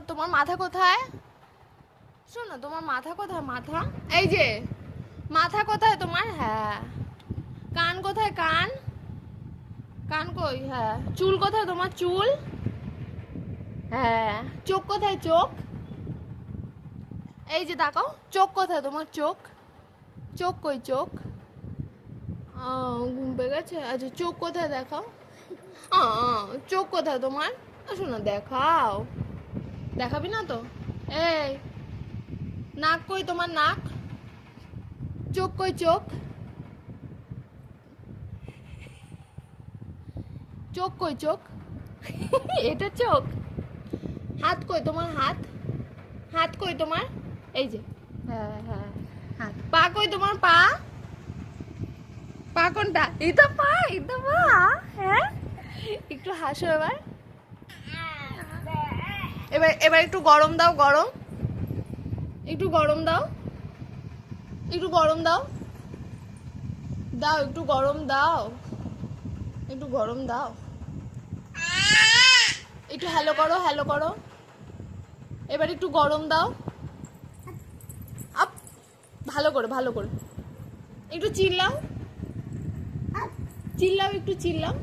তোমার মাথা কোথায়? শোনো, তোমার মাথা কোথায়? মাথা এই যে, মাথা কোথায় তোমার? হ্যাঁ। কান কোথায়? কান কান কই? হ্যাঁ। চুল কোথায় তোমার? চুল। হ্যাঁ। চোখ কোথায়? চোখ। এই যে তাকাও, চোখ কোথায় তোমার? চোখ। চোখ কই? চোখ। ঘুম পেয়ে গেছে। আচ্ছা, চোখ কোথায় দেখাও। চোখ কোথায় তোমার? শোনো, দেখাও। দেখাবি না তো? এই, নাক কই তোমার? নাক। চোখ কই? চোখ। চোখ কই? চোখ। এটা চোখ। হাত কই তোমার? হাত। হাত কই তোমার? এই যে। হ্যাঁ হ্যাঁ, হাত। পা কই তোমার? পা। পা কোনটা? এটা পা, এটা পা। হ্যাঁ, একটু হাসো এবার। এবার এবার একটু গরম দাও, গরম। একটু গরম দাও, একটু গরম দাও। দাও, একটু গরম দাও, একটু গরম দাও। একটু হ্যালো করো, হ্যালো করো। এবার একটু গরম দাও। আপ, ভালো করে, ভালো করে। একটু চিল্লাও, চিল্লাও, একটু চিল্লাও।